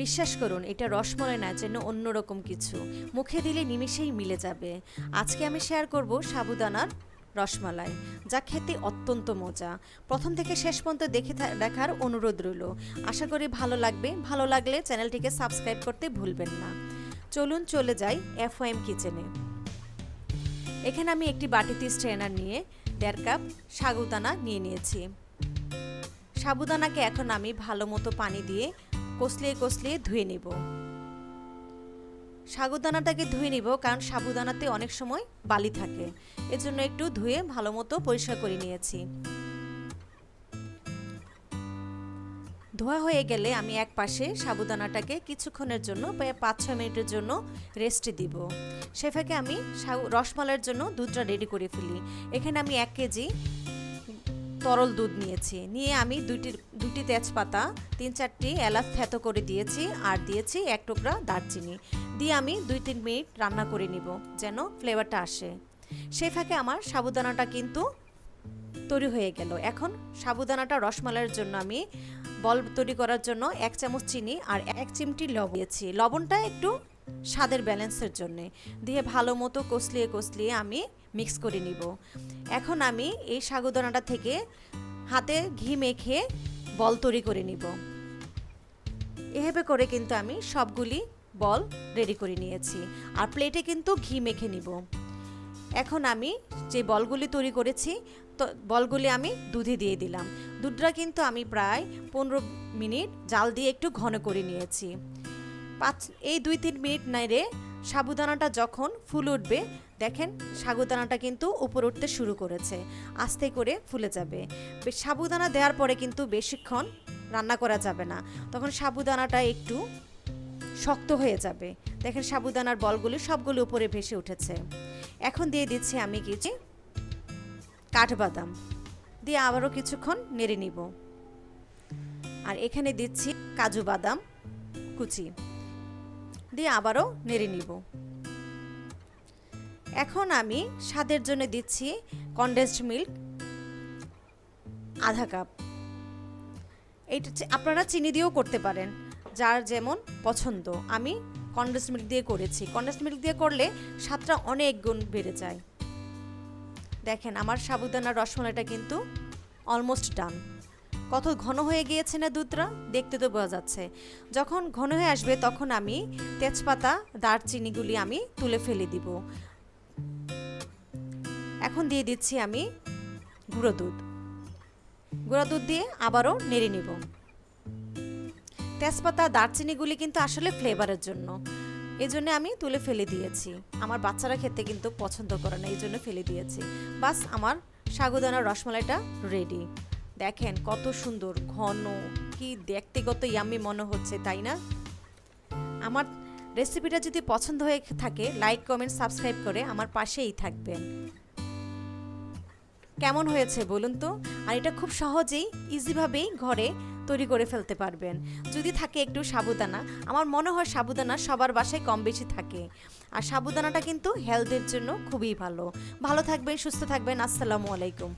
বিশ্বাস করুন, এটা রসমলাই না, যেন অন্যরকম কিছু, মুখে দিলে নিমেষেই মিলে যাবে। আজকে আমি শেয়ার করব সাবুদানার রসমালাই, যা খেতে অত্যন্ত মজা। প্রথম থেকে শেষ পর্যন্ত দেখার অনুরোধ রইল। আশা করি ভালো লাগবে। ভালো লাগলে চ্যানেলটিকে সাবস্ক্রাইব করতে ভুলবেন না। চলুন চলে যাই FOM কিচেনে। এখানে আমি একটি বাটিতে স্ট্রেনার নিয়ে 1.5 কাপ সাবুদানা নিয়ে নিয়েছি। সাবুদানাকে এখন আমি ভালো মতো পানি দিয়ে কষলিয়ে ধুয়ে নিব। সাবুদানাটাকে ধুয়ে নিব, কারণ সাবুদানাতে অনেক সময় বালি থাকে, এজন্য একটু ধুয়ে ভালো মতো পরিষ্কার করে নিয়েছি। ধোয়া হয়ে গেলে আমি এক পাশে সাবুদানাটাকে কিছুক্ষণের জন্য, প্রায় 5-6 মিনিটের জন্য রেস্টে দিব। সে ফাঁকে আমি রসমালাইয়ের জন্য দুধটা রেডি করে ফেলি। এখানে আমি 1 কেজি তরল দুধ নিয়েছি। নিয়ে আমি দুটি তেজপাতা, 3-4টি এলাচ থেতো করে দিয়েছি, আর দিয়েছি 1 টুকরা দারচিনি দিয়ে আমি 2-3 মিনিট রান্না করে নিব, যেন ফ্লেভারটা আসে। সেই ফাঁকে আমার সাবুদানাটা কিন্তু তৈরি হয়ে গেল। এখন সাবুদানাটা রসমালাইয়ের জন্য আমি বল তৈরি করার জন্য 1 চামচ চিনি আর 1 চিমটি লবণ দিয়েছি। লবণটা একটু স্বাদের ব্যালেন্সের জন্য দিয়ে ভালো মতো কষলিয়ে আমি মিক্স করে নিব। এখন আমি এই সাবুদানাটা থেকে হাতে ঘি মেখে বল তৈরি করে নিব। এভাবে করে কিন্তু আমি সবগুলি বল রেডি করে নিয়েছি, আর প্লেটে কিন্তু ঘি মেখে নিব। এখন আমি যে বলগুলি তৈরি করেছি, তো বলগুলি আমি দুধে দিয়ে দিলাম। দুধটা কিন্তু আমি প্রায় 15 মিনিট জাল দিয়ে একটু ঘন করে নিয়েছি। এই 2-3 মিনিট নেড়ে সাবুদানাটা যখন ফুল উঠবে, দেখেন সাবুদানাটা কিন্তু উপর উঠতে শুরু করেছে, আস্তে করে ফুলে যাবে। সাবুদানা দেওয়ার পরে কিন্তু বেশিক্ষণ রান্না করা যাবে না, তখন সাবুদানাটা একটু শক্ত হয়ে যাবে। দেখেন সাবুদানার বলগুলি সবগুলো উপরে ভেসে উঠেছে। এখন দিয়ে দিচ্ছি আমি কিছু কাঠবাদাম, দিয়ে আবারও কিছুক্ষণ নেড়ে নিব। আর এখানে দিচ্ছি কাজু বাদাম কুচি, দিয়ে আবারও নেড়ে নিব। এখন আমি স্বাদের জন্য দিচ্ছি কনডেন্সড মিল্ক আধা কাপ। এইটা আপনারা চিনি দিয়েও করতে পারেন, যার যেমন পছন্দ। আমি কনডেন্সড মিল্ক দিয়ে করেছি। কনডেন্সড মিল্ক দিয়ে করলে স্বাদটা অনেক গুণ বেড়ে যায়। দেখেন আমার সাবুদানার রসমালাইটা কিন্তু অলমোস্ট ডান। কত ঘন হয়ে গিয়েছে না দুধটা, দেখতে তো বোঝা যাচ্ছে। যখন ঘন হয়ে আসবে তখন আমি তেজপাতা, দারচিনিগুলি আমি তুলে ফেলে দিব। এখন দিয়ে দিচ্ছি আমি গুঁড়ো দুধ দিয়ে আবারও নেড়ে নিব। তেজপাতা, দারচিনিগুলি কিন্তু আসলে ফ্লেভারের জন্য, এই জন্য আমি তুলে ফেলে দিয়েছি। আমার বাচ্চারা খেতে কিন্তু পছন্দ করে না, এই জন্য ফেলে দিয়েছি। বাস, আমার সাবুদানার রসমালাইটা রেডি। দেখেন কত সুন্দর ঘন, কি দেখতে কত ইয়াম্মি মনে হচ্ছে, তাই না? আমার রেসিপিটা যদি পছন্দ হয়ে থাকে, লাইক, কমেন্ট, সাবস্ক্রাইব করে আমার পাশেই থাকবেন। কেমন হয়েছে বলুন তো? আর এটা খুব সহজেই ইজিভাবেই ঘরে তৈরি করে ফেলতে পারবেন। যদি থাকে একটু সাবুদানা, আমার মনে হয় সাবুদানা সবার বাসায় কম বেশি থাকে, আর সাবুদানাটা কিন্তু হেলথের জন্য খুবই ভালো। ভালো থাকবেন, সুস্থ থাকবেন। আসসালামু আলাইকুম।